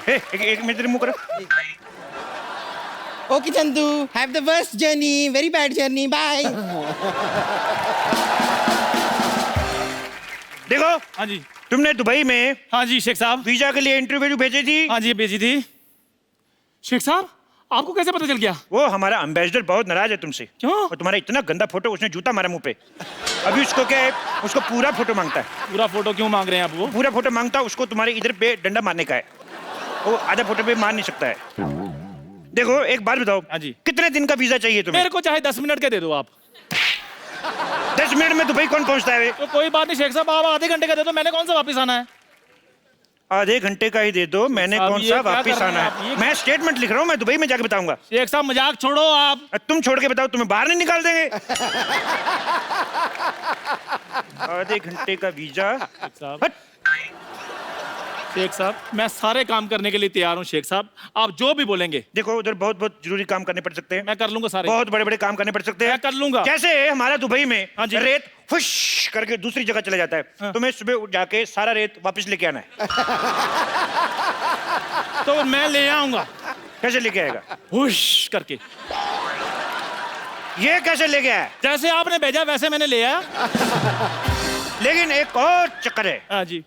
एक मिनट मुंह करो। Okay Chandu, have the worst journey, very bad journey, bye. देखो, हाँ जी, तुमने दुबई में हाँ जी शेख साहब। वीजा के लिए इंटरव्यू भेजी थी। हाँ जी भेजी थी। शेख साहब आपको कैसे पता चल गया? वो हमारा एम्बेसडर बहुत नाराज है तुमसे। क्यों? और तुम्हारा इतना गंदा फोटो, उसने जूता मारा मुंह पे। अभी उसको क्या है, उसको पूरा फोटो मांगता है। पूरा फोटो क्यों मांग रहे हैं आप? वो पूरा फोटो मांगता है, उसको तुम्हारे इधर पे डंडा मारने का है। वो आधा फोटो पे मार नहीं सकता है। देखो एक बात बताओ। हाँ जी। कितने दिन का वीजा चाहिए तुम्हें? मेरे को चाहे 10 मिनट के दे दो आप। 10 मिनट में दुबई कौन पहुंचता है? तो कोई बात नहीं शेख साहब, आप आधे घंटे का दे दो, मैंने कौन सा वापस आना है? आधे घंटे का ही दे दो, मैंने साहब, कौन ये सा क्या वापिस कर रहे आना हैं आप? है? ये मैं स्टेटमेंट लिख रहा हूँ, मैं दुबई में जाके बताऊंगा। शेख साहब मजाक छोड़ो आप। तुम छोड़ के बताओ, तुम्हें बाहर नहीं निकाल देंगे। आधे घंटे का वीजा। शेख साहब, हट। शेख साहब मैं सारे काम करने के लिए तैयार हूँ शेख साहब, आप जो भी बोलेंगे। देखो उधर बहुत बहुत जरूरी काम करने पड़ सकते हैं। मैं कर लूंगा सारे। बहुत बड़े बड़े काम करने पड़ सकते हैं। मैं कर लूंगा। कैसे हमारा दुबई में हाँ जी। रेत फुश करके दूसरी जगह चला जाता है। हाँ। तुम्हें सुबह उठ जाके सारा रेत वापस लेके आना है। तो मैं ले आऊंगा कैसे लेके आएगा? हुश करके। ये कैसे लेके आया? जैसे आपने भेजा वैसे मैंने ले आया। लेकिन एक और चक्कर है। हाँ जी।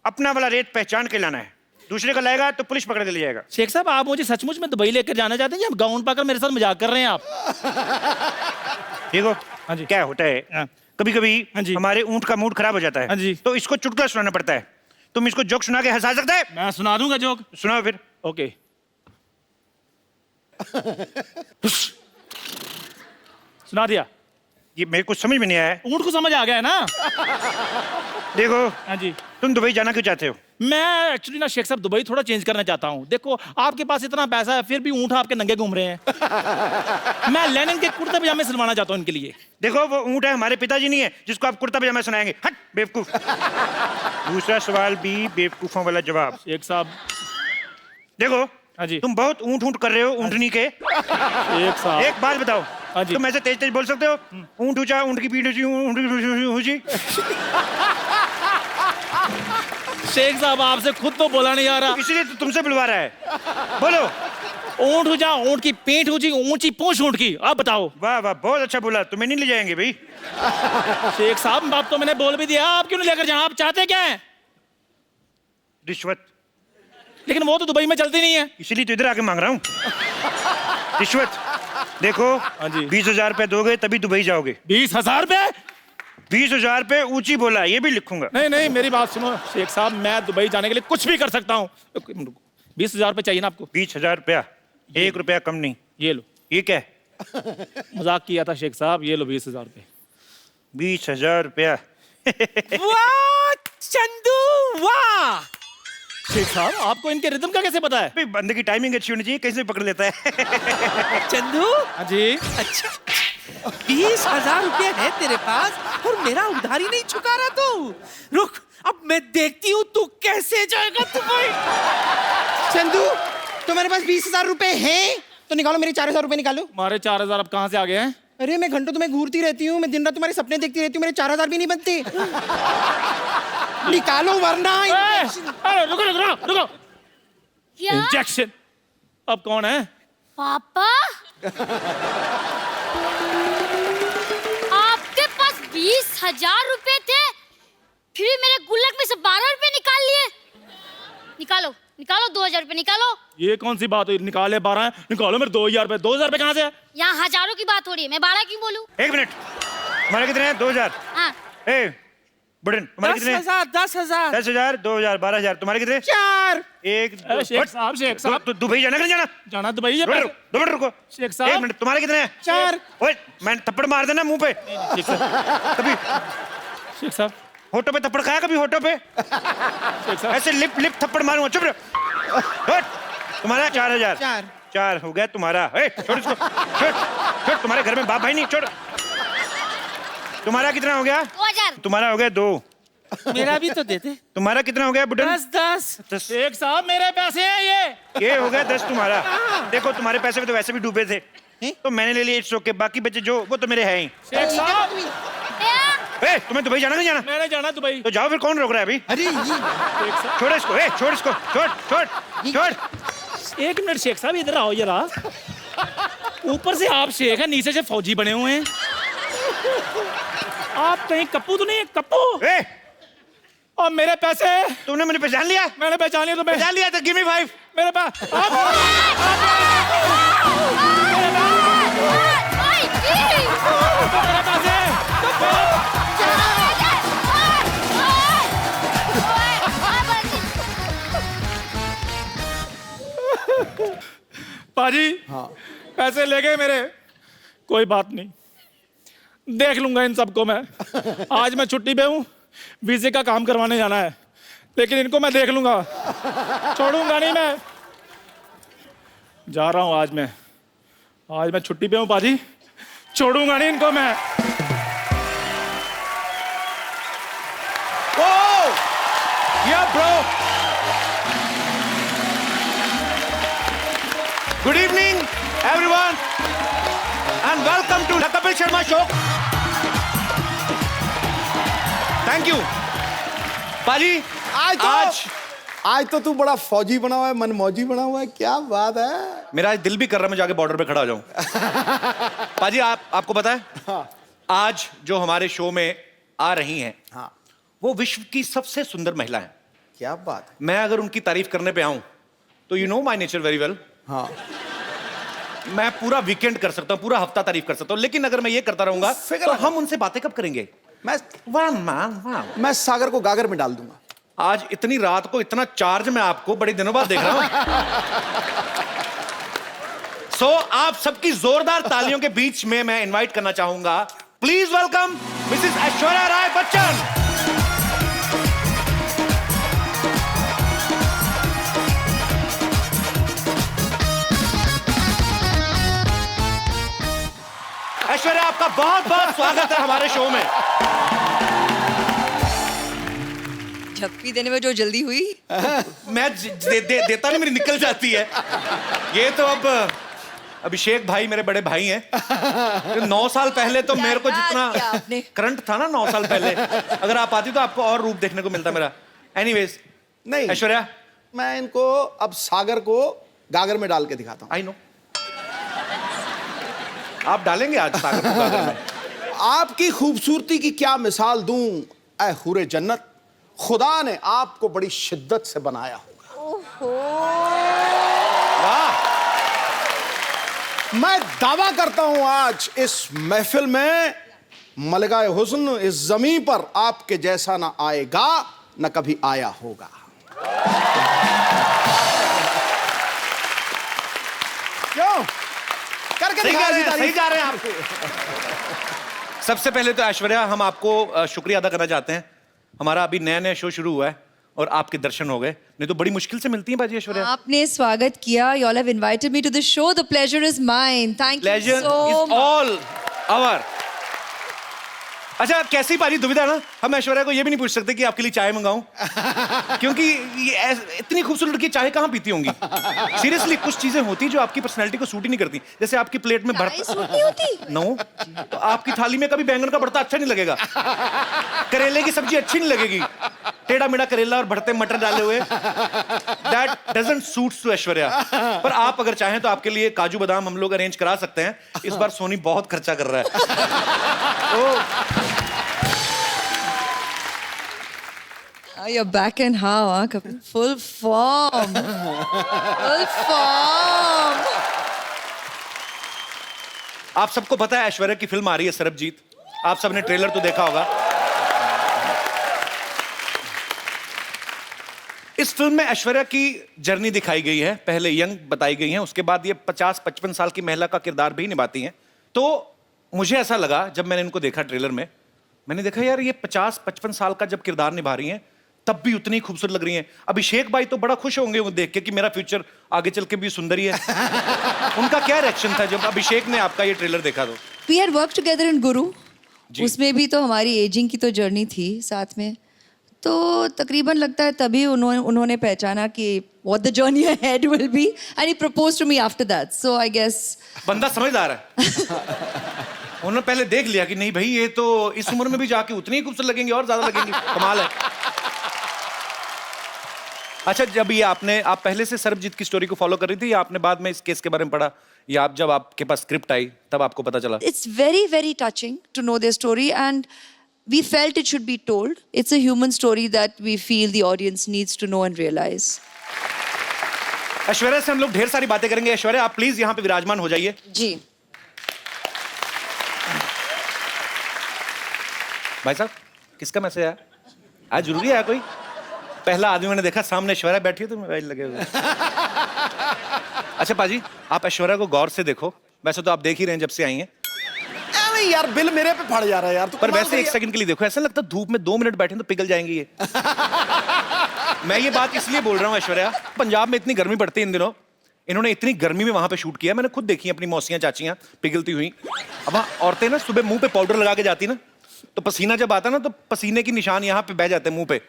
अपना वाला रेत पहचान के लाना है, दूसरे का लाएगा तो पुलिस पकड़ के ले जाएगा। शेख साहब आप मुझे सचमुच में दुबई लेकर जाना चाहते हैं या गाउन पाकर मेरे साथ मजाक कर रहे हैं आप? देखो हाँ जी। क्या होता है, हाँ। कभी कभी हाँ जी। हमारे ऊंट का मूड खराब हो जाता है। हाँ जी। तो इसको चुटकुला सुनाना पड़ता है। तुम इसको जोक सुना के हंसा सकते है? मैं सुना दूंगा जोक। सुनाओ फिर। ओके। सुना दिया। ये मेरे को समझ में नहीं आया है। ऊंट को समझ आ गया है ना? देखो हाँ जी। तुम दुबई जाना क्यों चाहते हो? मैं एक्चुअली ना शेख साहब दुबई थोड़ा चेंज करना चाहता हूँ। देखो आपके पास इतना पैसा है फिर भी ऊंट आपके नंगे घूम रहे हैं। मैं लेनिन के कुर्ते पजामे सिलवाना चाहता हूँ इनके लिए। देखो वो ऊंट है, हमारे पिताजी नहीं है जिसको आप कुर्ता पजामा सुनाएंगे। हट बेवकूफ। दूसरा सवाल भी बेवकूफों वाला जवाब। शेख साहब। देखो हाँ जी। तुम बहुत ऊंट ऊंट कर रहे हो ऊंटनी के। शेख साहब। एक बात बताओ, हाँ जी। तुम ऐसे तेज तेज बोल सकते हो? ऊंट ऊंचा, ऊंट की पीठ ऊंची, ऊंट की ऊंची। शेख साहब आपसे खुद तो बोला नहीं आ रहा। इसलिए तो तुमसे बुलवा रहा है। बोलो। ऊंट ऊंचा, ऊंट की पीठ ऊंची, ऊंची पूंछ ऊंट की। आप बताओ। वाह वाह बहुत अच्छा बोला, तुम्हें नहीं ले जाएंगे भाई। शेख साहब बात तो मैंने बोल भी दिया, आप क्यों नहीं लेकर जाए? आप चाहते क्या है? रिश्वत। लेकिन वो तो दुबई में चलती नहीं है। इसीलिए तो इधर आके मांग रहा हूँ रिश्वत। देखो हाँ जी। 20,000 रुपए दोगे तभी दुबई जाओगे। 20,000 रुपए? 20,000 रुपए ऊंची बोला, ये भी लिखूंगा। नहीं नहीं मेरी बात सुनो शेख साहब, मैं दुबई जाने के लिए कुछ भी कर सकता हूँ। 20,000 रुपए चाहिए ना आपको? 20,000 रुपया, 1 रुपया कम नहीं। ये लो। ये क्या है? मजाक किया था शेख साहब, ये लो 20,000 रुपए। 20,000 रुपया। वाह चंदू वाह। शेख साहब आपको इनके रिदम का कैसे पता है? भाई बंदे की टाइमिंग अच्छी होनी चाहिए, कैसे पकड़ लेता है। चंदू। हाँ जी। अच्छा 20,000 रुपये है तेरे पास और मेरा उधारी नहीं चुका रहा तू। रुक अब मैं देखती हूँ तू कैसे जाएगा दुबई। चंदू तुम्हारे पास 20,000 रुपए हैं तो निकालो, मेरे 4,000 रुपए निकालो। हमारे 4,000 अब कहाँ से आ गए हैं? अरे मैं घंटों तुम्हें घूरती रहती हूँ, मैं दिन रात तुम्हारे सपने देखती रहती हूँ, मेरे 4,000 भी नहीं बनते। निकालो वरना। अरे रुको रुको रुको। क्या? इंजेक्शन। अब कौन है? पापा आपके पास 20,000 रुपए थे, फिर मेरे गुल्लक में से 12 रुपए निकाल लिए। निकालो निकालो 2,000 रुपए निकालो। ये कौन सी बात हुई? निकाले 12 निकालो मेरे 2,000 रुपए। 2,000 रुपए कहाँ से है? यहाँ हजारों की बात हो रही है, मैं 12 क्यों बोलूं? 1 मिनट, तुम्हारे कितने हैं? 2,000। हाँ ए बुढ़न तुम्हारे कितने हैं? 10,000 10,000 10,000 2,000 12,000। तुम्हारे कितने? 4। एक शेख साहब शेख साहब तो दुबई जाना कि नहीं जाना? जाना दुबई है। 2 मिनट रुको। शेख साहब। 1 मिनट, तुम्हारे कितने हैं? 4। ओए मैं थप्पड़ मार देना मुंह पे। शेख साहब। कभी शेख साहब। होठों पे थप्पड़ खाया? कभी होठों पे शेख साहब। ऐसे लिप लिप थप्पड़ मारूंगा। चुप रहो। हट। तुम्हारा 4,000। 4 हो गया तुम्हारा। ए, छोड़ इसको। छोड़ तुम्हारे घर में बाप भाई नहीं। छोड़। तुम्हारा कितना हो गया? 2,000। तुम्हारा हो गया 2। मेरा भी तो देते। तुम्हारा कितना हो गया बुढ़न? 10 शेख साहब मेरे पैसे हैं ये हो गया 10 तुम्हारा। देखो तुम्हारे पैसे में तो वैसे भी डूबे थे तो मैंने ले लिए। इट्स ओके, बाकी बचे जो वो तो मेरे हैं ही। शेख साहब। ए, तुम्हें दुबई जाना नहीं जाना? मैंने जाना दुबई। तो जाओ फिर, कौन रोक रहा है अभी? अरे ये छोड़ इसको, ए, छोड़ इसको, छोड़। एक मिनट शेख साहब, इधर आओ जरा। ऊपर से आप शेख हैं, नीचे से फौजी बने हुए हैं। आप कहीं कप्पू तो नहीं है? कप्पू। ए, और मेरे पैसे? तुमने मुझे पहचान लिया? मैंने पहचान लिया तुम्हें। पहचान लिया तो गिव मी 5। मेरे पास पाजी। हाँ। पैसे ले गए मेरे। कोई बात नहीं, देख लूंगा इन सबको मैं। आज मैं छुट्टी पे हूँ, वीजे का काम करवाने जाना है, लेकिन इनको मैं देख लूंगा, छोड़ूंगा नहीं मैं। जा रहा हूँ आज मैं छुट्टी पे हूँ पाजी, छोड़ूंगा नहीं इनको मैं। Yeah, bro. Good evening, everyone, and welcome to the Kapil Sharma Show. Thank you. पाजी, आज तो तू बड़ा फौजी बना हुआ है, मनमौजी बना हुआ है, क्या बात है। मेरा आज दिल भी कर रहा है मैं जाके बॉर्डर पे खड़ा हो जाऊं। पाजी, आपको पता है, हाँ। आज जो हमारे शो में आ रही हैं, हाँ। वो विश्व की सबसे सुंदर महिला है। क्या बात है। मैं अगर उनकी तारीफ करने पे आऊं तो you know my nature very well. हाँ। मैं पूरा वीकेंड कर सकता हूं, पूरा हफ्ता तारीफ कर सकता हूं, लेकिन अगर मैं ये करता रहूंगा तो हम उनसे बातें कब करेंगे? मैं सागर को गागर में डाल दूंगा। आज इतनी रात को इतना चार्ज मैं आपको बड़े दिनों बाद देख रहा हूं। सो आप सबकी जोरदार तालियों के बीच में मैं इनवाइट करना चाहूंगा, please welcome Mrs Aishwarya Rai Bachchan. Aishwarya, आपका बहुत बहुत स्वागत है हमारे शो में। झप्पी देने में जो जल्दी हुई। मैं देता नहीं, मेरी निकल जाती है। ये तो अब अभिषेक भाई मेरे बड़े भाई हैं। 9 साल पहले तो मेरे को जितना करंट था ना 9 साल पहले, अगर आप आती तो आपको और रूप देखने को मिलता मेरा। एनीवेज, नहीं ऐश्वर्या, मैं इनको अब सागर को गागर में डाल के दिखाता हूँ। आई नो आप डालेंगे आज सागर को गागर में। आपकी खूबसूरती की क्या मिसाल दूं ऐ हुरे जन्नत, खुदा ने आपको बड़ी शिद्दत से बनाया होगा। वाह! मैं दावा करता हूं आज इस महफिल में मलकाए हुस्न इस जमीन पर आपके जैसा ना आएगा न कभी आया होगा। क्यों? करके सही दिखाया जा रहे हैं आप। सबसे पहले तो ऐश्वर्या, हम आपको शुक्रिया अदा करना चाहते हैं। हमारा अभी नया शो शुरू हुआ है और आपके दर्शन हो गए, नहीं तो बड़ी मुश्किल से मिलती हैं बाजी ऐश्वर्या। आपने स्वागत किया। You all have invited me to the show. The pleasure is mine. Thank you Pleasure so is much. all our. अच्छा, कैसी पाजी दुविधा ना, हम ऐश्वर्या को ये भी नहीं पूछ सकते कि आपके लिए चाय मंगाऊं, क्योंकि ये इतनी खूबसूरत लड़की चाय कहाँ पीती होंगी। सीरियसली, कुछ चीजें होती जो आपकी पर्सनैलिटी को सूट ही नहीं करती। जैसे आपकी प्लेट में चाय सूट नहीं होती? नो, तो आपकी थाली में कभी बैंगन का भरता अच्छा नहीं लगेगा, करेले की सब्जी अच्छी नहीं लगेगी, टेढ़ा मेढ़ा करेला और भरते मटर डाले हुए, that doesn't suits to Aishwarya. पर आप अगर चाहें तो आपके लिए काजू बादाम हम लोग अरेंज करा सकते हैं। इस बार सोनी बहुत खर्चा कर रहा है। You're back in how, huh? Kapil? Full form. Full form. आप सबको पता है ऐश्वर्या की फिल्म आ रही है सरबजीत, आप सबने ट्रेलर तो देखा होगा। इस फिल्म में ऐश्वर्या की जर्नी दिखाई गई है, पहले यंग बताई गई है, उसके बाद ये 50-55 साल की महिला का किरदार भी निभाती हैं। तो मुझे ऐसा लगा जब मैंने इनको देखा ट्रेलर में, मैंने देखा यार ये 50-55 साल का जब किरदार निभा रही हैं तब भी उतनी खूबसूरत लग रही हैं। अभिषेक भाई तो बड़ा खुश होंगे वो देख के कि मेरा फ्यूचर आगे चल के भी सुंदरी है। उनका क्या रिएक्शन था जब अभिषेक ने आपका ये ट्रेलर देखा? तो We had worked together in Guru. उसमें भी तो हमारी एजिंग की तो जर्नी थी साथ में, तो तकरीबन लगता है तभी उन्होंने पहचाना कि what the journey ahead will be, and he proposed to me after that. So I guess बंदा समझदार है। उन्होंने पहले देख लिया कि नहीं भाई ये तो इस उम्र में भी जाके उतनी ही खूबसूरत लगेंगे और ज्यादा लगेंगी, कमाल है। अच्छा, जब ये आप पहले से सरबजीत की स्टोरी को फॉलो कर रही थी या आपने बाद में इस केस के बारे में पढ़ा, या आप जब आपके पास स्क्रिप्ट आई तब आपको पता चला? It's very, very touching to know their story, and we felt it should be told. It's a human story that we feel the audience needs to know and realize. Aishwarya से हम लोग ढेर सारी बातें करेंगे। ऐश्वर्या, आप प्लीज यहाँ पे विराजमान हो जाइए। जी। भाई साहब, किसका मैसेज आया? आज जरूरी है कोई? पहला आदमी मैंने देखा, सामने ऐश्वर्या बैठी है तो मोबाइल लगे हुए। अच्छा पाजी, आप ऐश्वर्या को गौर से देखो। वैसे तो आप देख ही रहे हैं जब से आई हैं, नहीं यार, बिल मेरे पे फट जा रहा है यार। तो पर वैसे एक सेकंड के लिए देखो, ऐसा लगता है धूप में 2 मिनट बैठे तो पिघल जाएंगी ये। मैं ये बात इसलिए बोल रहा हूँ ऐश्वर्या, पंजाब में इतनी गर्मी पड़ती है इन दिनों, इन्होंने इतनी गर्मी में वहां पे शूट किया। मैंने खुद देखी अपनी मौसियां चाचियां पिघलती हुई। अब वहाँ औरतें ना सुबह मुंह पे पाउडर लगा के जाती ना, तो पसीना जब आता ना तो पसीने की निशान यहाँ पे बह जाते हैं मुंह पे।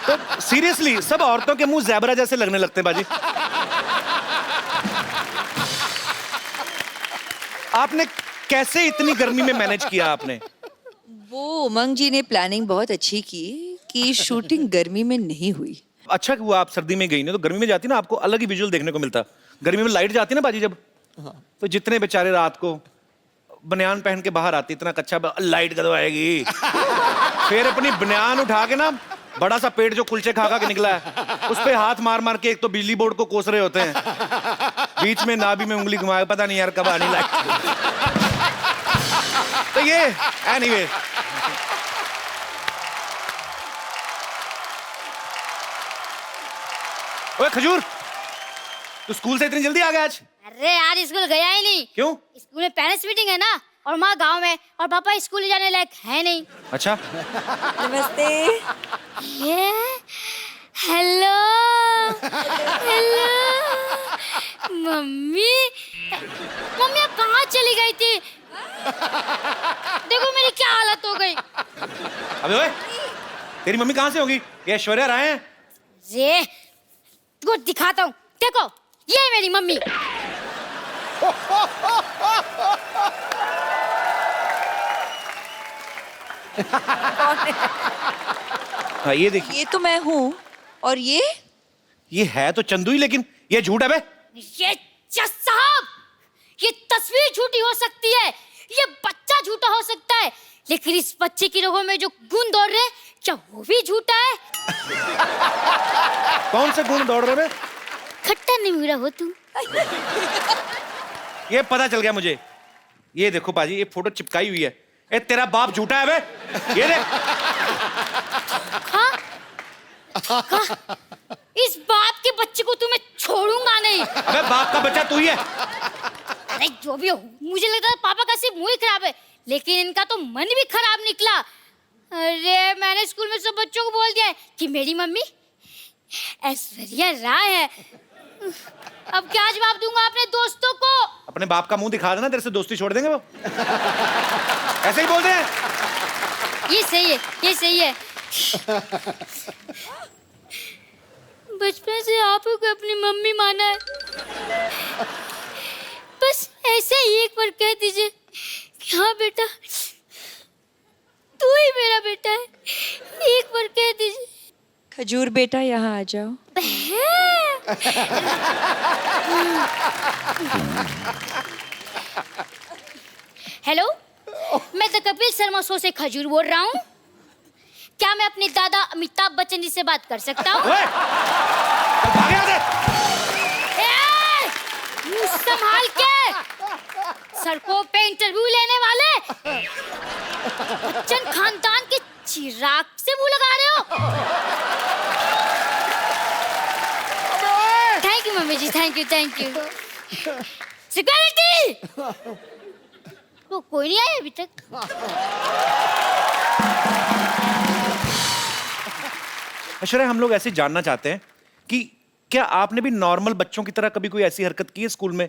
तो सीरियसली सब औरतों के मुंह ज़ेबरा जैसे लगने लगते हैं बाजी। आपने कैसे इतनी गर्मी में मैनेज किया आपने? वो उमंग जी ने प्लानिंग बहुत अच्छी की कि शूटिंग गर्मी में नहीं हुई। अच्छा हुआ आप सर्दी में गई ना, तो गर्मी में जाती ना आपको अलग ही विजुअल देखने को मिलता। गर्मी में लाइट जाती ना बाजी जब, तो जितने बेचारे रात को बनियान पहन के बाहर आती, इतना कच्चा लाइट कदों आएगी। फिर अपनी बनियान उठा के ना, बड़ा सा पेट जो कुलचे खा खा के निकला है, उस पे हाथ मार मार के एक तो बिजली बोर्ड को कोस रहे होते हैं, बीच में नाभि में उंगली घुमाए, पता नहीं यार कब आनी लाइट। तो ये एनीवे, ओए खजूर, तू स्कूल से इतनी जल्दी आ गया आज? अरे यार स्कूल गया ही नहीं। क्यों? स्कूल में पेरेंट्स मीटिंग है ना, और माँ गांव में, और पापा स्कूल जाने लायक है नहीं। अच्छा, नमस्ते। ये हेलो हेलो मम्मी, मम्मी आप कहाँ चली गई थी? देखो मेरी क्या हालत हो गई। अबे ओए, तेरी मम्मी कहाँ से होगी? ये ऐश्वर्या राय हैं? ये तुमको दिखाता हूँ, देखो ये है मेरी मम्मी। हाँ ये देखिए, ये तो मैं हूँ, और ये है तो चंदू ही, लेकिन ये झूठ है बे। ये जज साहब, ये तस्वीर झूठी हो सकती है, ये बच्चा झूठा हो सकता है, लेकिन इस बच्चे की रगों में जो गुण दौड़ रहे हैं, क्या वो भी झूठा है? कौन से गुण दौड़ रहे बे? खट्टा नहीं मीरा हो तुम। ये पता चल गया मुझे। ये देखो पाजी, ये फोटो चिपकाई हुई है। ए तेरा बाप झूठा है बे, ये देख। हाँ? इस बाप के बच्चे को तुम्हें छोड़ूंगा नहीं। अबे बाप का बच्चा तू ही है। अरे जो भी हो, मुझे लगता है पापा का सिर्फ मुंह ही खराब है, लेकिन इनका तो मन भी खराब निकला। अरे मैंने स्कूल में सब बच्चों को बोल दिया है कि मेरी मम्मी ऐश्वर्या राय है। अब क्या जवाब दूंगा अपने दोस्तों को? अपने बाप का मुंह दिखा देना, तेरे से दोस्ती छोड़ देंगे वो। ऐसे ही बोलते हैं। ये सही है, ये सही है। बचपन से आप को अपनी मम्मी माना है, बस ऐसे ही एक बार कह दीजिए कि हाँ बेटा तू ही मेरा बेटा है, एक बार कह दीजिए। खजूर बेटा यहाँ आ जाओ। हेलो, मैं द कपिल शर्मा शो से खजूर बोल रहा हूँ। क्या मैं अपने दादा अमिताभ बच्चन जी से बात कर सकता हूँ? ओए, चल भाग यहाँ से। मुंह संभाल के, सड़कों पे इंटरव्यू लेने वाले बच्चन खानदान के चिराग से मुंह लगा रहे हो। Thank you mummy ji, thank you thank you. Security, वो कोई नहीं आया अभी तक। ऐश्वर्या, हम लोग ऐसे जानना चाहते हैं कि क्या आपने भी नॉर्मल बच्चों की तरह कभी कोई ऐसी हरकत की है स्कूल में?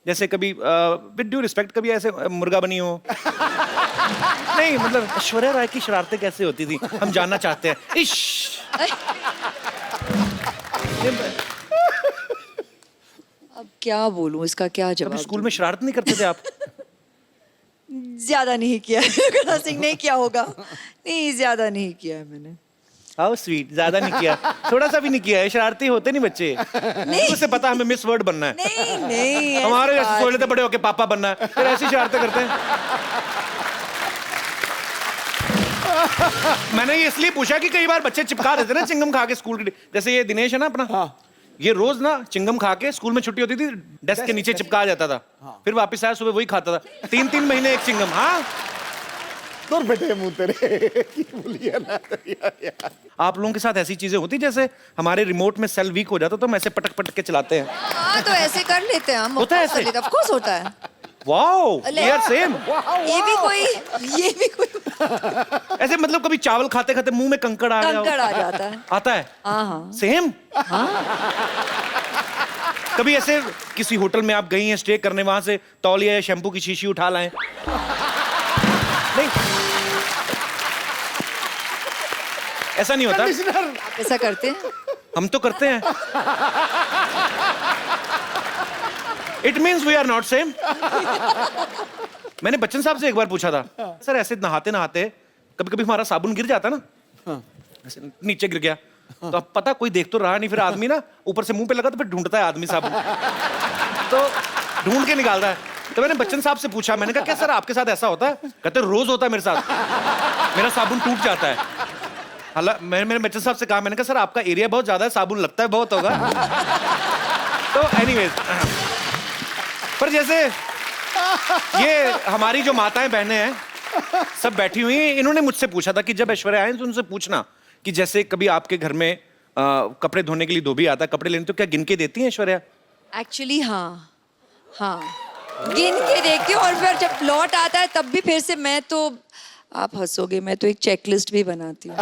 जैसे कभी विद ड्यू रिस्पेक्ट कभी ऐसे मुर्गा बनी हो? नहीं मतलब ऐश्वर्या राय की शरारतें कैसे होती थी, हम जानना चाहते हैं। इश अब क्या बोलूं, इसका क्या कभी जवाब स्कूल में शरारत नहीं करते थे आप? ज्यादा नहीं किया है। नर्सिंग नहीं किया होगा, नहीं ज्यादा नहीं किया है मैंने। हाउ स्वीट, ज्यादा नहीं किया, थोड़ा सा भी नहीं किया है। शरारती होते नहीं बच्चे, उसे पता हमें मिस वर्ल्ड बनना है। नहीं नहीं, हमारे ऐसी जैसे सोच लेते बड़े होके पापा बनना है, फिर ऐसी शरारतें करते हैं। मैंने ये इसलिए पूछा कि कई बार बच्चे चिपका देते ना चिंगम खा के स्कूल के, जैसे ये दिनेश है ना अपना, ये रोज ना चिंगम खा के स्कूल में छुट्टी होती थी डेस्क के नीचे चिपका जाता था, फिर वापस आया सुबह वही खाता था, 3-3 महीने एक चिंगम। हाँ दूर बेटे मुंह तेरे की बोलिए ना यार। आप लोगों के साथ ऐसी चीजें होती जैसे हमारे रिमोट में सेल वीक हो जाता तो हम ऐसे पटक पटक के चलाते हैं। हाँ तो ऐसे कर लेते हैं हम, होता है ऐसे? ऑफ कोर्स होता है। Wow, we are same. ये भी कोई ऐसे मतलब कभी चावल खाते खाते मुंह में कंकड़ आ गया हो? कंकड़ आ जाता है। आता है? हाँ। सेम। कभी ऐसे किसी होटल में आप गई हैं स्टे करने, वहां से तौलिया या शैम्पू की शीशी उठा लाएं? नहीं, ऐसा नहीं होता। आप ऐसा करते हैं? हम तो करते हैं। It means we are not same. मैंने बच्चन साहब से एक बार पूछा था, सर ऐसे नहाते नहाते कभी कभी हमारा साबुन गिर जाता ना, ऐसे नीचे गिर गया, तो अब पता कोई देख तो रहा नहीं, फिर आदमी ना ऊपर से मुंह पे लगा तो फिर ढूंढता है आदमी साबुन, तो ढूंढ के निकालता है। तो मैंने बच्चन साहब से पूछा, मैंने कहा क्या सर आपके साथ ऐसा होता है? कहते रोज होता है मेरे साथ, मेरा साबुन टूट जाता है। हालांकि मैंने बच्चन साहब से कहा, मैंने कहा सर आपका एरिया बहुत ज्यादा है, साबुन लगता है बहुत होगा। तो एनीवेज, पर जैसे ये हमारी जो माताएं बहनें हैं सब बैठी हुई हैं, इन्होंने मुझसे पूछा था कि जब ऐश्वर्या आए तो उनसे पूछना कि जैसे कभी आपके घर में कपड़े धोने के लिए धोबी आता है कपड़े लेने, तो क्या गिन के देती हैं ऐश्वर्या? एक्चुअली हाँ, गिन के देखती हूँ, और फिर जब लौट आता है तब भी फिर से मैं तो, आप हंसोगे, मैं तो एक चेकलिस्ट भी बनाती हूँ।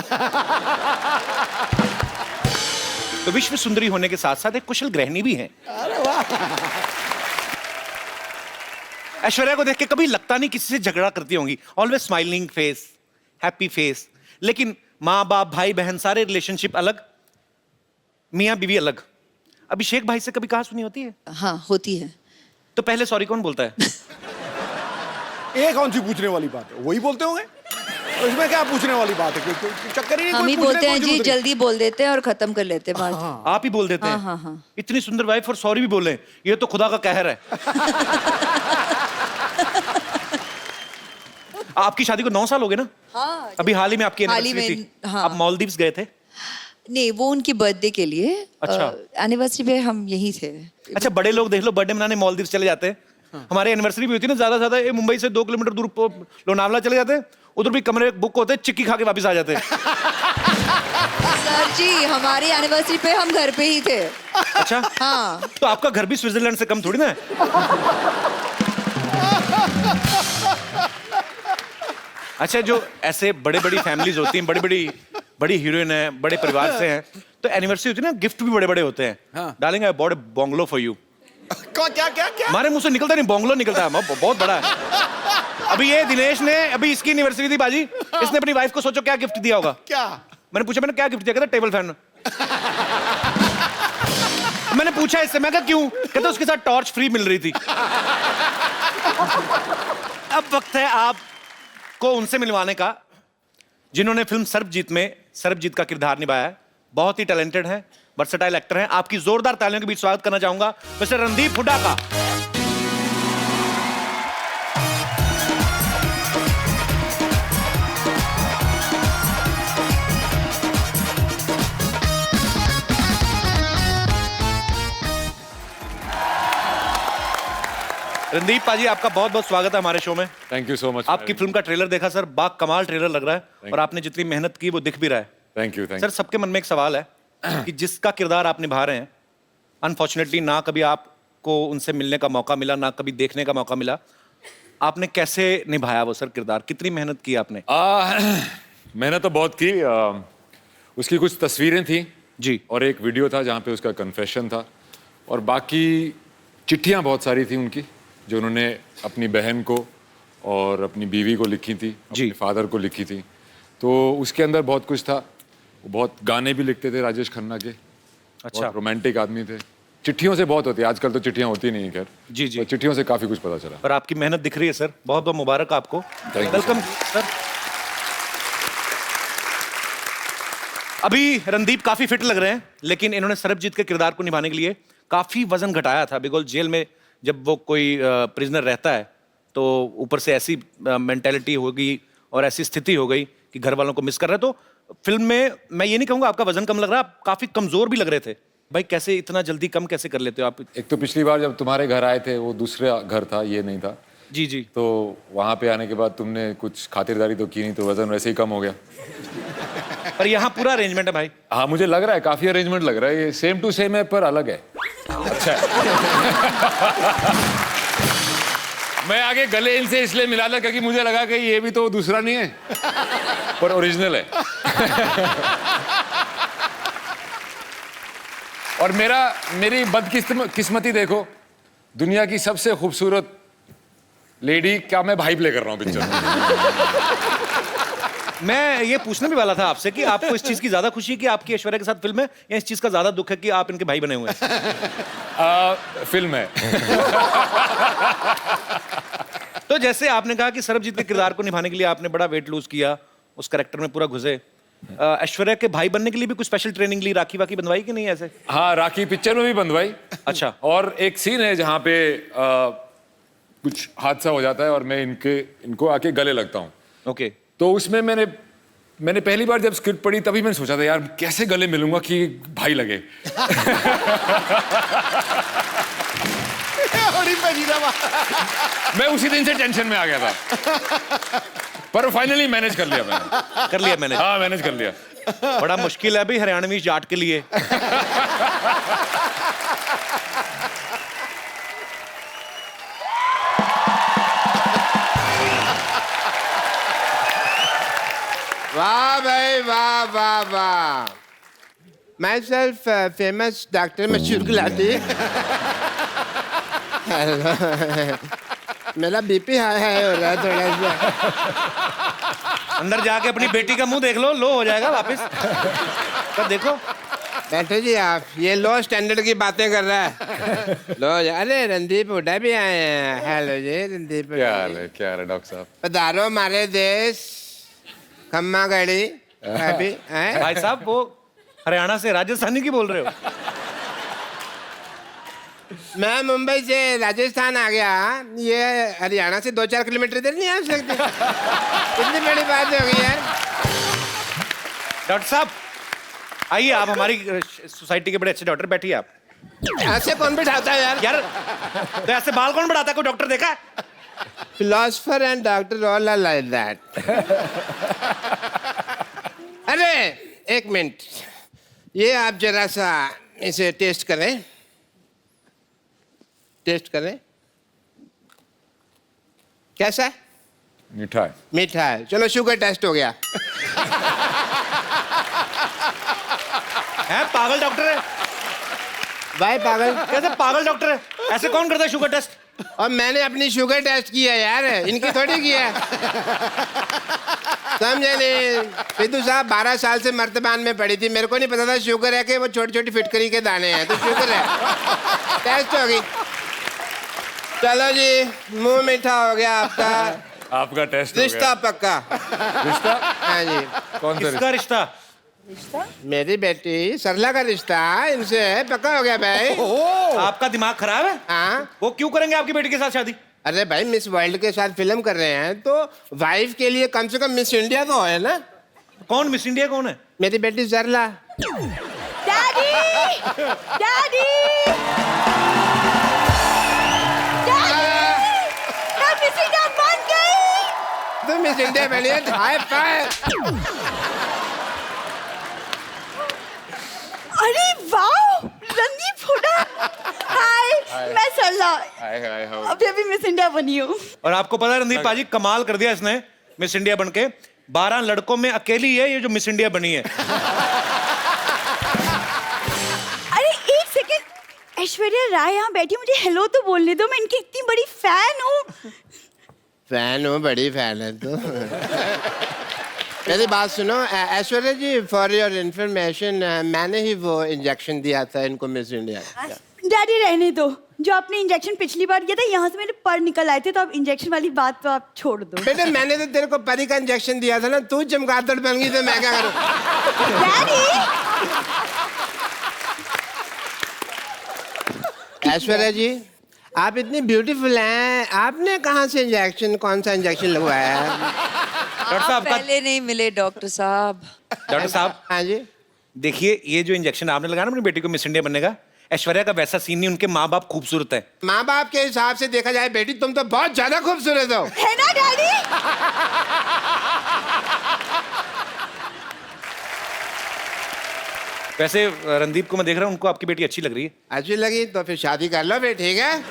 तो विश्व सुंदरी होने के साथ साथ एक कुशल गृहिणी भी हैं। ऐश्वर्या को देख के कभी लगता नहीं किसी से झगड़ा करती होंगी, always smiling face, happy face. लेकिन माँ बाप भाई बहन सारे रिलेशनशिप अलग, मियाँ बीवी अलग। अभिषेक भाई से कभी कहा सुनी होती है? हाँ होती है। तो पहले सॉरी कौन बोलता है? ये कौन सी पूछने वाली बात है, वही बोलते होंगे, तो इसमें क्या पूछने वाली बात है? कोई चक्कर ही नहीं। हम ही बोलते हैं जी, जल्दी बोल देते हैं और खत्म कर लेते हैं बात। आप ही बोल देते हैं? हाँ। इतनी सुंदर वाइफ और सॉरी भी बोले, ये तो खुदा का कहर है। आपकी शादी को 9 साल हो गए ना? हाँ, अभी हाल ही में आपकी हाल ही एनिवर्सरी में, थी। हाँ। आप मालदीव्स गए थे? नहीं, वो उनकी बर्थडे के लिए। अच्छा। एनिवर्सरी पे हम यहीं थे। अच्छा, बड़े लोग देख लो बर्थडे मनाने मालदीव्स चले जाते हैं। हमारे एनिवर्सरी भी होती है ना, ज्यादा ज्यादा ये मुंबई से 2 किलोमीटर दूर लोनावला चले जाते हैं, उधर भी कमरे बुक होते हैं, चिक्की खा के वापस आ जाते हैं। सर जी, हमारी एनिवर्सरी पे हम घर पे ही थे। अच्छा, हाँ। तो आपका घर भी स्विट्जरलैंड से कम थोड़ी ना है। अच्छा, जो ऐसे बड़े बड़ी फैमिलीज होती हैं, बड़ी हीरोइन है, बड़े परिवार से हैं, तो एनिवर्सरी होती है ना, गिफ्ट भी बड़े बड़े होते हैं। डालेंगे I bought a bungalow for you. क्या? हमारे मुंह से निकलता नहीं, बंगलो निकलता है, बहुत बड़ा है। अभी ये दिनेश ने, अभी इसकी एनिवर्सरी थी बाजी, इसने अपनी वाइफ को सोचो क्या गिफ्ट दिया होगा? क्या? मैंने पूछा, मैंने क्या गिफ्ट दिया? कहता टेबल फैन। मैंने पूछा इससे, मैं कहा क्यों? कहता उसके साथ टॉर्च फ्री मिल रही थी। अब वक्त है आपको उनसे मिलवाने का जिन्होंने फिल्म सर्वजीत में सर्वजीत का किरदार निभाया है। बहुत ही टैलेंटेड है, वर्सेटाइल एक्टर हैं। आपकी जोरदार तालियों के बीच स्वागत करना चाहूंगा मिस्टर रणदीप हुड्डा का। रणदीप पाजी, आपका बहुत बहुत स्वागत है हमारे शो में। Thank you so much. आपकी फिल्म का ट्रेलर देखा सर, बा कमाल ट्रेलर लग रहा है, और आपने जितनी मेहनत की वो दिख भी रहा है। Thank you. सर, सबके मन में एक सवाल है कि जिसका किरदार आप निभा रहे हैं, अनफॉर्चुनेटली ना कभी आपको उनसे मिलने का मौका मिला, ना कभी देखने का मौका मिला, आपने कैसे निभाया वो सर किरदार? कितनी मेहनत की आपने? मैंने तो बहुत की। उसकी कुछ तस्वीरें थी जी, और एक वीडियो था जहाँ पे उसका कन्फेशन था, और बाकी चिट्ठियाँ बहुत सारी थी उनकी जो उन्होंने अपनी बहन को और अपनी बीवी को लिखी थी, अपने फादर को लिखी थी। तो उसके अंदर बहुत कुछ था। वो बहुत गाने भी लिखते थे राजेश खन्ना के। अच्छा, रोमांटिक आदमी थे। चिट्ठियों से बहुत होती है, आजकल तो चिट्ठियां होती नहीं है खैर। जी, जी। तो चिट्ठियों से काफी कुछ पता चला। और आपकी मेहनत दिख रही है सर, बहुत बहुत मुबारक आपको। you, welcome sir. अभी रणदीप काफी फिट लग रहे हैं, लेकिन इन्होंने सरबजीत के किरदार को निभाने के लिए काफी वजन घटाया था, बिकॉज जेल में जब वो कोई प्रिजनर रहता है तो ऊपर से ऐसी मेंटेलिटी हो गई और ऐसी स्थिति हो गई कि घर वालों को मिस कर रहे हैं। तो फिल्म में मैं ये नहीं कहूंगा आपका वजन कम लग रहा, आप काफी कमजोर भी लग रहे थे। भाई कैसे इतना जल्दी कम कैसे कर लेते हो आप? एक तो पिछली बार जब तुम्हारे घर आए थे वो दूसरा घर था, ये नहीं था। जी जी। तो वहां पे आने के बाद तुमने कुछ खातिरदारी तो की नहीं, तो वजन वैसे ही कम हो गया। पर यहाँ पूरा अरेंजमेंट है भाई। हाँ मुझे लग रहा है, काफी अरेंजमेंट लग रहा है, ये सेम टू सेम है पर अलग है। अच्छा है। मैं आगे गले इनसे इसलिए मिला था क्योंकि मुझे लगा कि ये भी तो दूसरा नहीं है पर ओरिजिनल है। और मेरी बदकिस्मती देखो, दुनिया की सबसे खूबसूरत लेडी का मैं भाई प्ले कर रहा हूँ पिक्चर में। मैं ये पूछने भी वाला था आपसे कि आपको इस चीज की ज्यादा खुशी है कि आपकी ऐश्वर्या के साथ फिल्म है, या इस चीज का ज्यादा दुख है कि आप इनके भाई बने हुए हैं? फिल्म है। तो जैसे आपने कहा कि सरबजीत के किरदार को निभाने के लिए आपने बड़ा वेट लूज किया, उस कैरेक्टर में पूरा घुसे। ऐश्वर्या के भाई बनने के लिए भी कुछ स्पेशल ट्रेनिंग ली, राखी वाकी बंधवाई कि नहीं ऐसे? हाँ राखी पिक्चर में भी बंधवाई। अच्छा। और एक सीन है जहाँ पे कुछ हादसा हो जाता है और मैं इनको आके गले लगता हूँ। ओके। तो उसमें मैंने पहली बार जब स्क्रिप्ट पढ़ी तभी मैंने सोचा था यार कैसे गले मिलूंगा कि भाई लगे। मैं उसी दिन से टेंशन में आ गया था, पर फाइनली मैनेज कर लिया मैंने। कर लिया मैंने? हाँ मैनेज कर लिया। बड़ा मुश्किल है अभी हरियाणवी जाट के लिए। वाह भाई वाह वाह वाह। माई सेल्फ फेमस डॉक्टर मशहूर गुलाटी। मेरा बीपी हाई हो रहा है थोड़ा सा। अंदर जाके अपनी बेटी का मुंह देख लो हो जाएगा वापस। तब देखो। बैठो जी आप, ये लो स्टैंडर्ड की बातें कर रहा है। लो अरे रणदीप हुड्डा भी आए हैं। हेलो जी रणदीप। क्या हाल है डॉक्टर साहब? पधारो हमारे देश। खम्मा गड़ी अभी भाई साहब वो हरियाणा से राजस्थानी की बोल रहे हो? मैं मुंबई से राजस्थान आ गया, ये हरियाणा से 2-4 किलोमीटर इधर नहीं आ सकते। कितनी बड़ी बात हो गई यार। डॉक्टर साहब आइए, आप हमारी सोसाइटी के बड़े अच्छे डॉक्टर, बैठिए आप। ऐसे कौन बिठाता है यार? यार तो ऐसे बाल कौन बढ़ाता है? कोई डॉक्टर देखा है? Philosopher and doctor all are like that. अरे एक मिनट, ये आप जरा सा इसे टेस्ट करें। टेस्ट करें। कैसा है? मीठा है। मीठा है। चलो शुगर टेस्ट हो गया। है पागल डॉक्टर है? भाई पागल कैसे पागल डॉक्टर है? ऐसे कौन करता है शुगर टेस्ट? और मैंने अपनी शुगर टेस्ट किया यार, इनकी थोड़ी किया। समझे नहीं? सिद्धू साहब 12 साल से मर्तबान में पड़ी थी, मेरे को नहीं पता था शुगर है कि वो छोटी छोटी फिटकरी के दाने हैं। तो शुगर है, टेस्ट हो गई। चलो जी, मुंह मीठा हो गया आपका। आपका टेस्ट रिश्ता पक्का। रिश्ता? हाँ जी। कौन सा किसका रिश्ता? मेरी बेटी सरला का रिश्ता इनसे पक्का हो गया भाई। आपका दिमाग खराब है? हाँ। वो क्यों करेंगे आपकी बेटी के साथ शादी? अरे भाई मिस वर्ल्ड के साथ फिल्म कर रहे हैं तो वाइफ के लिए कम से कम मिस इंडिया तो है ना। कौन मिस इंडिया कौन है? मेरी बेटी सरला। डैडी डैडी मैं मिस इंडिया बन गई। तुम मिस इंडिया बनी है। High five. अरे वाह रणदीप हुड्डा। हाय मैं सरला, अभी अभी मिस इंडिया बनी हूँ। और आपको पता है रणदीप पाजी कमाल कर दिया इसने मिस इंडिया बनके। 12 लड़कों में अकेली है ये जो मिस इंडिया बनी है। अरे एक सेकंड, ऐश्वर्या राय यहाँ बैठी, मुझे हेलो तो बोलने दो, मैं इनकी इतनी बड़ी फैन हूँ। फैन हूँ, बड़ी फैन है तो। मेरी बात सुनो ऐश्वर्या जी, फॉर योर इंफॉर्मेशन मैंने ही वो इंजेक्शन दिया था इनको मिस इंडिया। डैडी रहने दो, जो आपने इंजेक्शन पिछली बार किया था यहाँ से मेरे पर निकल आए थे, तो अब इंजेक्शन वाली बात तो आप छोड़ दो। बेटे मैंने तो तेरे को परी का इंजेक्शन दिया था ना, तू चमगादड़ बन गई तो मैं क्या करूं? डैडी ऐश्वर्या जी, आप इतनी ब्यूटीफुल हैं, आपने कहाँ से इंजेक्शन, कौन सा इंजेक्शन लगवाया है? डॉक्टर साहब का पहले नहीं मिले डॉक्टर साहब। डॉक्टर साहब, हाँ जी। देखिए ये जो इंजेक्शन आपने लगाया ना अपनी बेटी को मिस इंडिया बनने का, ऐश्वर्या का वैसा सीन नहीं, उनके माँ बाप खूबसूरत है। माँ बाप के हिसाब से देखा जाए बेटी तुम तो बहुत ज्यादा खूबसूरत हो। है ना डैडी? वैसे रणदीप को मैं देख रहा हूँ, उनको आपकी बेटी अच्छी लग रही है। अच्छी लगी तो फिर शादी कर लो फिर, ठीक है?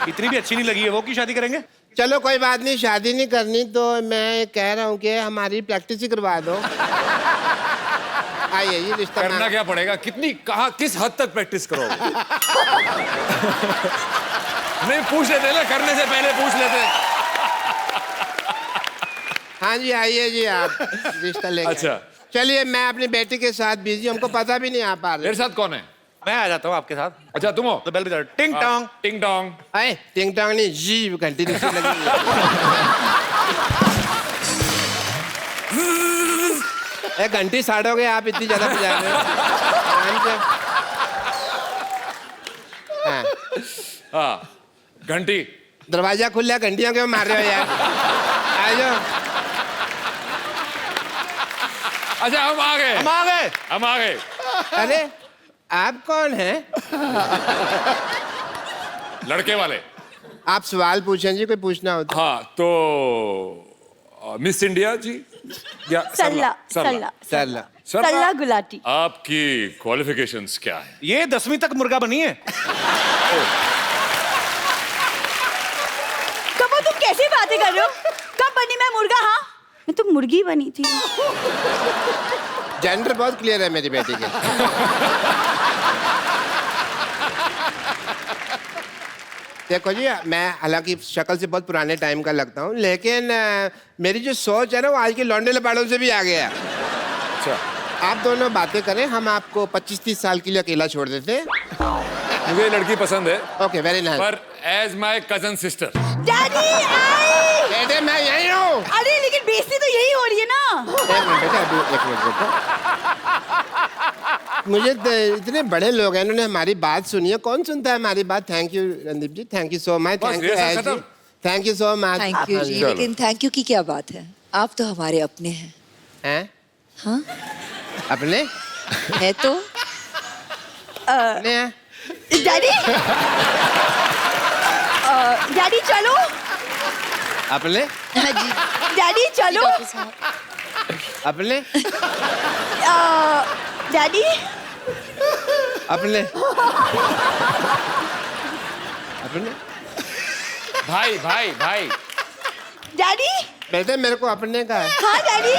इतनी भी अच्छी नहीं लगी है वो, की शादी करेंगे? चलो कोई बात नहीं, शादी नहीं करनी तो मैं कह रहा हूँ कि हमारी प्रैक्टिस ही करवा दो। आइए ये रिश्ता करना क्या पड़ेगा? कितनी, कहाँ, किस हद तक प्रैक्टिस करोगे? नहीं पूछ लेते ना, करने से पहले पूछ लेते। हाँ जी आइए जी, आप रिश्ता लेके। अच्छा चलिए, मैं अपनी बेटी के साथ बिजी, हमको पता भी नहीं आ पा रहा। मेरे साथ कौन है? मैं आ जाता हूँ आपके साथ। अच्छा तुम हो? तो बेल बजा, टिंग टोंग। टिंग टोंग। अरे टिंग टोंग नहीं, जी घंटी दूसरी लगी। घंटी साड़ोगे आप, इतनी ज्यादा बजा रहे हो। आराम से। हाँ। हाँ घंटी। दरवाजा खुला, घंटियां क्यों मार रहे हो यार? आ जाओ। अच्छा हम आ गए, हम आ गए। हम आ गए। अरे आप कौन हैं? लड़के वाले। आप सवाल पूछें जी, कोई पूछना हो तो। हाँ तो मिस इंडिया जी या सल्ला सरला? सल्ला चल सल्ला गुलाटी। आपकी क्वालिफिकेशंस क्या है? ये 10वीं तक मुर्गा बनी है। कबो तुम कैसी बातें कर रहे हो? कब बनी मैं मुर्गा? हाँ मैं तो मुर्गी बनी थी। जेंडर बहुत क्लियर है मेरी बेटी के। देखो जी, मैं हालांकि शक्ल से बहुत पुराने टाइम का लगता हूँ, लेकिन मेरी जो सोच है ना वो आज के लौंडे लपाड़ों से भी आ गया है। अच्छा आप दोनों बातें करें, हम आपको 25-30 साल के लिए अकेला छोड़ देते हैं। मुझे ये लड़की पसंद है, ओके वेरी नाइस। पर as my cousin sister. Daddy आई। बेटे मैं यही हूँ। अरे लेकिन बेइज्जती तो यही हो रही है ना। एक मिनट बेटा, अभी एक मिनट बेटा। मुझे इतने बड़े लोग हैं, इन्होंने हमारी बात सुनी है। कौन सुनता है हमारी बात? Thank you Randeep ji, thank you so much. Thank you rehearsal खत्म? Thank you so much. Thank you ji, लेकिन थैंक यू की क्या बात है? आप तो हमारे अपने हैं। हैं? हाँ अपने? है तो। अपने हैं? डैडी डैडी चलो। अपने? हाँ जी डैडी चलो। डॉक्टर साहब। अपने? डैडी अपने? अपने? भाई भाई भाई। डैडी। बेटे मेरे को अपने का है। हाँ डैडी।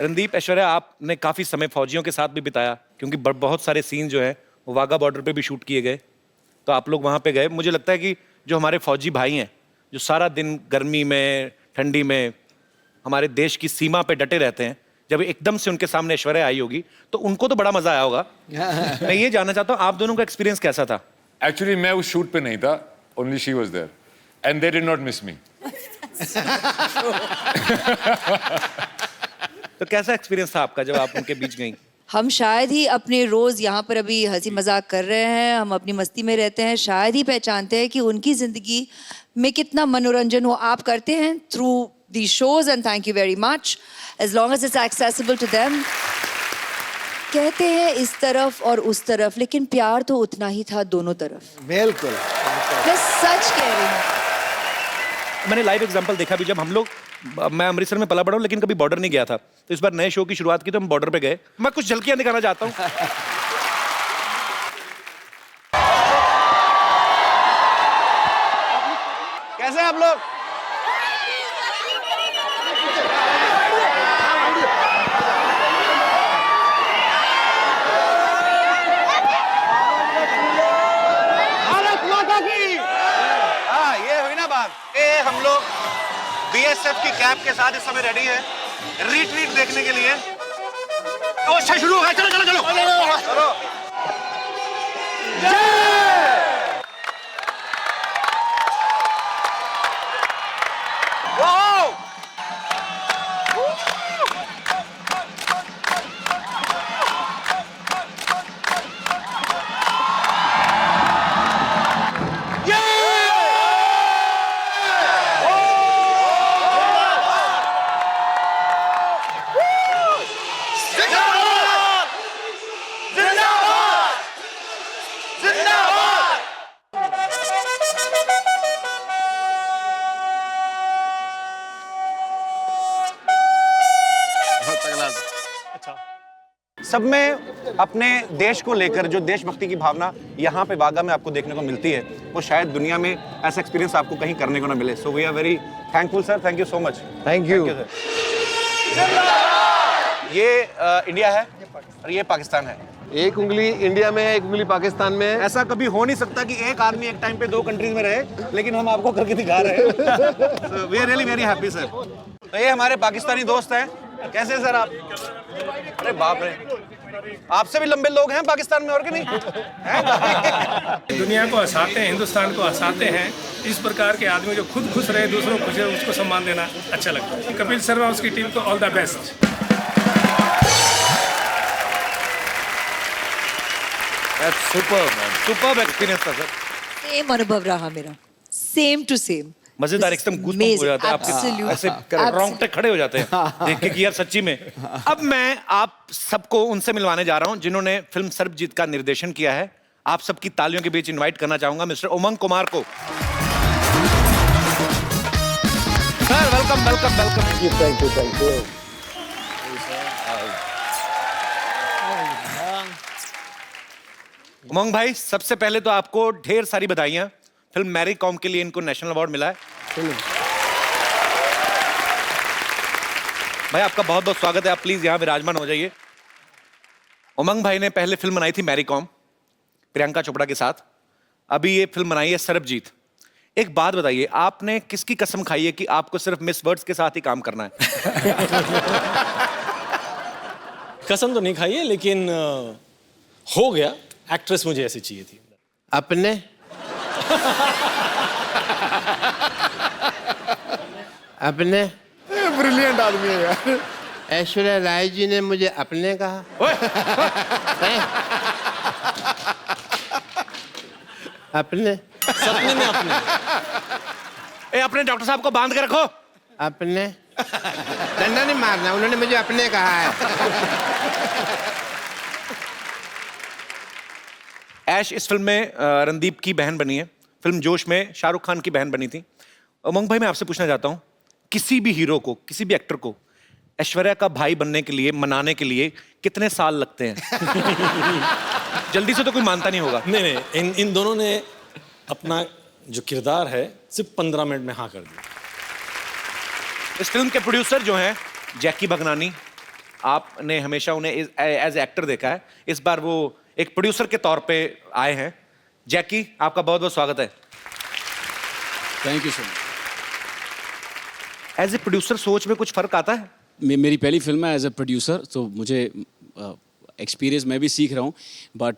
रणदीप, ऐश्वर्या, आपने काफी समय फौजियों के साथ भी बिताया, क्योंकि बहुत सारे सीन जो है वो वाघा बॉर्डर पे भी शूट किए गए, तो आप लोग वहां पे गए। मुझे लगता है कि जो हमारे फौजी भाई हैं, जो सारा दिन गर्मी में ठंडी में हमारे देश की सीमा पे डटे रहते हैं, जब एकदम से उनके सामने ऐश्वर्या आई होगी तो उनको तो बड़ा मजा आया होगा। मैं ये जानना चाहता हूँ आप दोनों का एक्सपीरियंस कैसा था? एक्चुअली मैं उस शूट पे नहीं था, only she was there and they did not miss me. तो कैसा एक्सपीरियंस था आपका जब आप उनके बीच गई? हम शायद ही अपने रोज यहाँ पर अभी हंसी मजाक कर रहे हैं, हम अपनी मस्ती में रहते हैं, शायद ही पहचानते हैं कि उनकी जिंदगी में कितना मनोरंजन हो आप करते हैं through the shows, and thank you very much as long as it's accessible to them. कहते हैं इस तरफ और उस तरफ, लेकिन प्यार तो उतना ही था दोनों तरफ। बिल्कुल। मैं सच कह रही हूँ। मैंने लाइव एग्जांपल देखा भी, जब हम लोग, मैं अमृतसर में पला बड़ा हूँ लेकिन कभी बॉर्डर नहीं गया था, तो इस बार नए शो की शुरुआत की तो हम बॉर्डर पे गए। मैं कुछ झलकियां दिखाना चाहता हूँ। कैसे हैं आप लोग? भारत माता की। हाँ, ये हुई ना बात कि हम लोग बीएसएफ की कैप के साथ इस समय रेडी है रीट्रीट देखने के लिए। ओ अच्छा शुरू हो गया, चलो चलो चलो चलो। सब में अपने देश को लेकर जो देशभक्ति की भावना यहाँ पे वागा में आपको देखने को मिलती है, वो शायद दुनिया में ऐसा एक्सपीरियंस आपको कहीं करने को ना मिले। So we are very thankful sir, thank you so much. Thank you. ये इंडिया है और ये पाकिस्तान है। एक उंगली इंडिया में है, एक उंगली पाकिस्तान में है। ऐसा कभी हो नहीं सकता कि एक आदमी एक टाइम पे दो कंट्रीज में रहे, लेकिन हम आपको करके दिखा रहे हैं। We are really very happy sir. तो ये हमारे पाकिस्तानी दोस्त हैं। कैसे सर आप? अरे बाप रे, आपसे भी लंबे लोग हैं पाकिस्तान में और कि नहीं? दुनिया को हंसाते हैं, हिंदुस्तान को हंसाते हैं। इस प्रकार के आदमी जो खुद खुश रहे, दूसरों को खुश रहे, उसको सम्मान देना अच्छा लगता है। कपिल शर्मा उसकी टीम को all the best. Superb experience था सर। सेम अनुभव रहा मेरा, सेम टू सेम। मजेदार, एकदम गूज़बम्प हो जाता है आपके, ऐसे रोंगटे खड़े हो जाते हैं देख के कि यार सच्ची में। अब मैं आप सबको उनसे मिलवाने जा रहा हूं जिन्होंने फिल्म सर्वजीत का निर्देशन किया है। आप सबकी तालियों के बीच इनवाइट करना चाहूंगा मिस्टर उमंग कुमार को। Sir welcome welcome welcome. Thank you thank you. Umang भाई, सबसे पहले तो आपको ढेर सारी बधाइयां। फिल्म मैरी कॉम के लिए इनको नेशनल अवार्ड मिला है। भाई आपका बहुत बहुत स्वागत है, आप प्लीज यहाँ विराजमान हो जाइए। उमंग भाई ने पहले फिल्म बनाई थी मैरी कॉम प्रियंका चोपड़ा के साथ, अभी ये फिल्म बनाई है सरबजीत। एक बात बताइए, आपने किसकी कसम खाई है कि आपको सिर्फ मिस वर्ड्स के साथ ही काम करना है? कसम तो नहीं खाई है, लेकिन हो गया। एक्ट्रेस मुझे ऐसी चाहिए थी। अपने अपने ब्रिलियंट आदमी है यार। ऐश्वर्या राय जी ने मुझे अपने कहा। अपने सपने में अपने। अपने डॉक्टर साहब को बांध के रखो। अपने डंडा नहीं मारना, उन्होंने मुझे अपने कहा है। ऐश इस फिल्म में रणदीप की बहन बनी है। फिल्म जोश में शाहरुख खान की बहन बनी थी। उमंग भाई, मैं आपसे पूछना चाहता हूँ, किसी भी हीरो को, किसी भी एक्टर को ऐश्वर्या का भाई बनने के लिए, मनाने के लिए कितने साल लगते हैं? जल्दी से तो कोई मानता नहीं होगा। नहीं, इन दोनों ने अपना जो किरदार है सिर्फ 15 मिनट में हाँ कर दिया। इस फिल्म के प्रोड्यूसर जो हैं जैकी भगनानी, आपने हमेशा उन्हें एज एक्टर देखा है, इस बार वो एक प्रोड्यूसर के तौर पे आए हैं। जैकी, आपका बहुत बहुत स्वागत है। Thank you sir. As a producer सोच में कुछ फर्क आता है? मेरी पहली फिल्म है एज ए प्रोड्यूसर, तो मुझे एक्सपीरियंस मैं भी सीख रहा हूँ। बट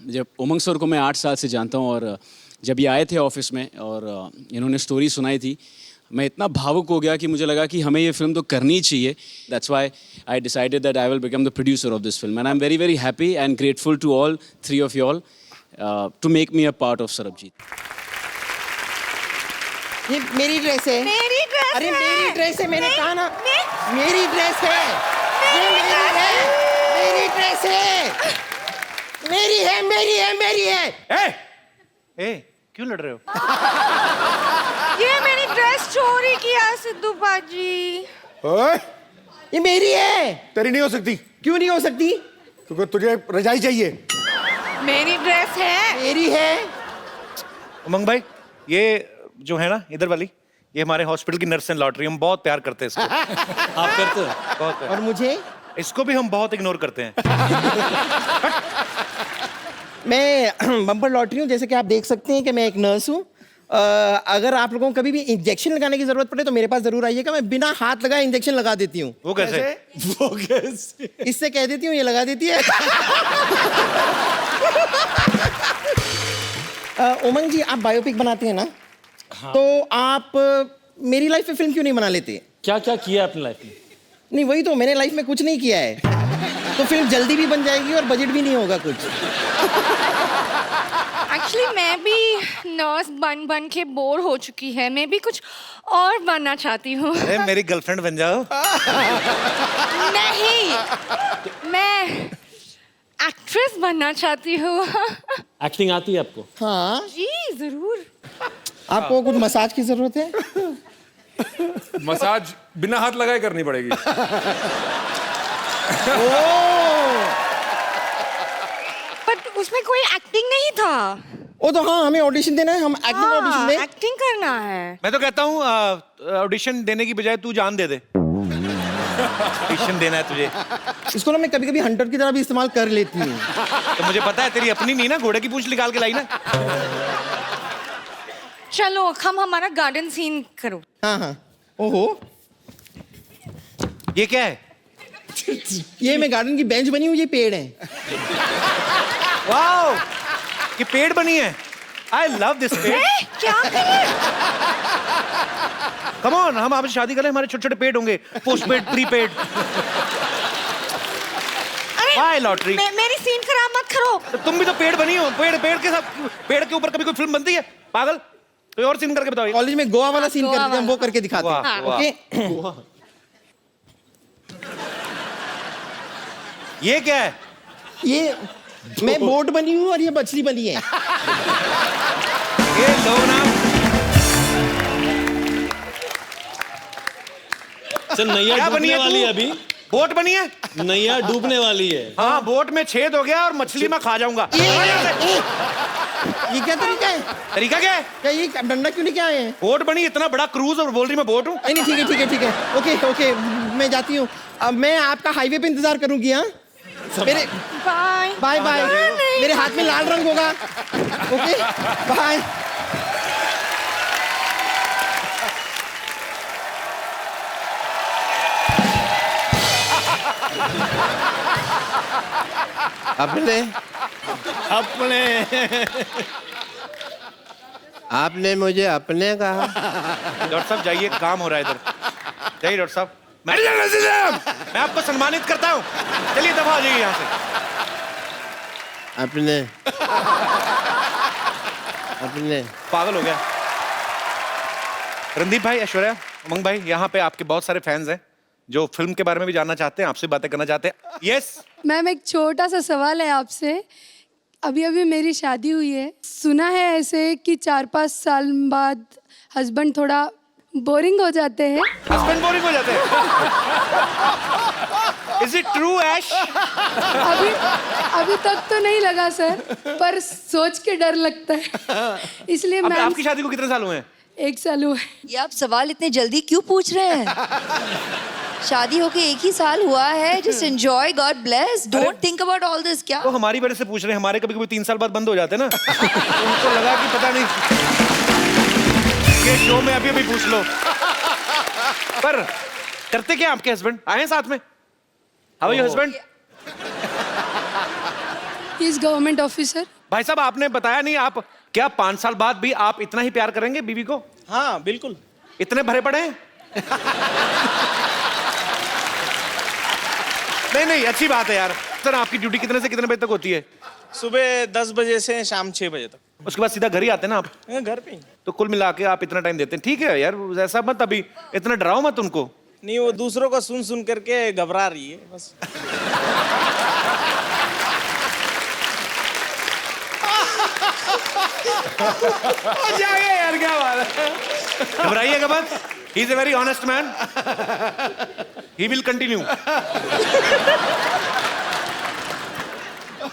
जब उमंग सर को मैं 8 साल से जानता हूँ, और जब ये आए थे ऑफिस में और इन्होंने स्टोरी सुनाई थी, मैं इतना भावुक हो गया कि मुझे लगा कि हमें ये फिल्म तो करनी ही चाहिए। That's why I decided that I will become the producer of this film, and I am very very happy and grateful to all 3 of you all to make me a part of Sarabjit. ये मेरी dress है। मेरी dress अरे है। मेरी dress है, मैंने कहा ना। मेरी ड्रेस है। ये मेरी है। मेरी ड्रेस है। मेरी है, मेरी है, मेरी है। ए, क्यों लड़ रहे हो? ये मेरी ड्रेस चोरी किया सिद्धू बाजी। ओए, ये मेरी है। तेरी नहीं हो सकती। क्यों नहीं हो सकती? क्योंकि तुझे रजाई चाहिए। मेरी ड्रेस है। मेरी है। उमंग भाई, ये जो है ना इधर वाली, ये हमारे हॉस्पिटल की नर्स एंड लॉटरी, हम बहुत प्यार करते हैं इसको। आप करते हो? बहुत। और मुझे? इसको भी हम बहुत इग्नोर करते हैं। मैं बम्पर लॉटरी हूँ, जैसे कि आप देख सकते हैं कि मैं एक नर्स हूँ, अगर आप लोगों को कभी भी इंजेक्शन लगाने की जरूरत पड़े तो मेरे पास जरूर आइएगा, मैं बिना हाथ लगाए इंजेक्शन लगा देती हूँ। वो कैसे? वो कैसे? इससे कह देती हूँ, ये लगा देती है। उमंग जी, आप बायोपिक बनाते हैं ना? हाँ। तो आप मेरी लाइफ में फिल्म क्यों नहीं बना लेते? क्या क्या किया अपनी लाइफ में? नहीं, वही तो, मैंने लाइफ में कुछ नहीं किया है। तो फिल्म जल्दी भी बन जाएगी और बजट भी नहीं होगा कुछ। एक्चुअली मैं भी नर्स बन बन के बोर हो चुकी है, मैं भी कुछ और बनना चाहती हूँ। अरे मेरी गर्लफ्रेंड बन जाओ। नहीं, मैं एक्ट्रेस बनना चाहती हूँ। एक्टिंग आती है आपको? हाँ जी जरूर। आपको कुछ मसाज की जरूरत है? मसाज बिना हाथ लगाए करनी पड़ेगी। बट उसमें कोई एक्टिंग नहीं था। ओ तो हाँ, हमें ऑडिशन देना है, हम एक्टिंग ऑडिशन दें। एक्टिंग करना है। मैं तो कहता हूँ ऑडिशन देने की बजाय तू जान दे दे। ऑडिशन देना है तुझे। इसको ना मैं कभी कभी हंटर की तरह भी इस्तेमाल कर लेती हूँ। तो मुझे पता है तेरी अपनी नहीं ना, घोड़े की पूंछ निकाल के लाई ना। चलो हम हमारा गार्डन सीन करो। हाँ हाँ। ओहो, ये क्या है? ये मैं गार्डन की बेंच बनी हुई, ये पेड़ है। वाओ, ये पेड़ बनी है। आई लव दिस पेड़। क्या करें? कम ऑन, हम आपसे शादी करें, हमारे छोटे छोटे पेड़ होंगे, postpaid, prepaid. By lottery. मेरी सीन खराब मत करो। तो तुम भी तो पेड़ बनी हो, पेड़ के साथ, पेड़ के ऊपर कभी कोई फिल्म बनती है? पागल, कोई और सीन करके बताओ। कॉलेज में गोवा वाला सीन करते हैं, हम वो करके दिखाते हैं। ओके। ये क्या है? ये मैं बोट बनी हूँ और ये मछली बनी है। ये लो ना। सर नैया डूबने वाली है अभी। बोट बनी है? नैया डूबने वाली है। हाँ, बोट में छेद हो गया और मछली में खा जाऊंगा। ये क्या तरीका है? तरीका क्या है? क्या ये डंडा क्यों लेके आए हैं? बोट बनी, इतना बड़ा क्रूज, और बोल रही मैं बोट हूँ। नहीं ठीक है ठीक है ठीक है। ओके ओके, मैं जाती हूँ। अब मैं आपका हाईवे पे इंतजार करूंगी। हाँ, मेरे बाय बाय बाय। मेरे हाथ में लाल रंग होगा। Okay bye. अपने आपने मुझे अपने कहा। डॉक्टर साहब जाइए, काम हो रहा है इधर। जाइए डॉक्टर साहब। मैं आपको सम्मानित करता हूँ। चलिए दफा हो जाइए यहाँ से। अपने पागल हो गया। रणदीप भाई, ऐश्वर्या, उमंग भाई, यहाँ पे आपके बहुत सारे फैंस हैं जो फिल्म के बारे में भी जानना चाहते हैं, आपसे बातें करना चाहते हैं। यस मैम, एक छोटा सा सवाल है आपसे। अभी अभी मेरी शादी हुई है, सुना है ऐसे कि 4-5 साल बाद हस्बैंड थोड़ा बोरिंग हो जाते हैं। हस्बैंड बोरिंग हो जाते हैं? Is it true, ऐश? अभी तक तो नहीं लगा सर, पर सोच के डर लगता है। इसलिए मैं आपकी शादी को कितने साल हुए हैं? 1 साल हुआ है। ये आप सवाल इतने जल्दी क्यों पूछ रहे हैं? शादी होके 1 ही साल हुआ है। Just enjoy, God bless, don't think about all this. क्या तो हमारी वजह से पूछ रहे हैं? हमारे कभी कभी 3 साल बाद बंद हो जाते हैं ना। उनको लगा कि पता नहीं ये शो में अभी अभी पूछ लो। पर करते क्या आपके हस्बैंड? आए हैं साथ में? How your husband? He is government officer. भाई साहब, आपने बताया नहीं, आप क्या 5 साल बाद भी आप इतना ही प्यार करेंगे बीवी को? हाँ बिल्कुल। इतने भरे पड़े हैं? नहीं, अच्छी बात है यार। सर, आपकी ड्यूटी कितने से कितने बजे तक होती है? सुबह 10 बजे से शाम 6 बजे तक। उसके बाद सीधा घर ही आते हैं ना आप? घर पे ही। तो कुल मिला के आप इतना टाइम देते हैं। ठीक है यार, ऐसा मत, अभी इतना डराओ मत उनको। नहीं, वो दूसरों का सुन सुन करके घबरा रही है बस। जाइए यार, क्या बात है। घबराइएगा मत, he is a very honest man, he will continue.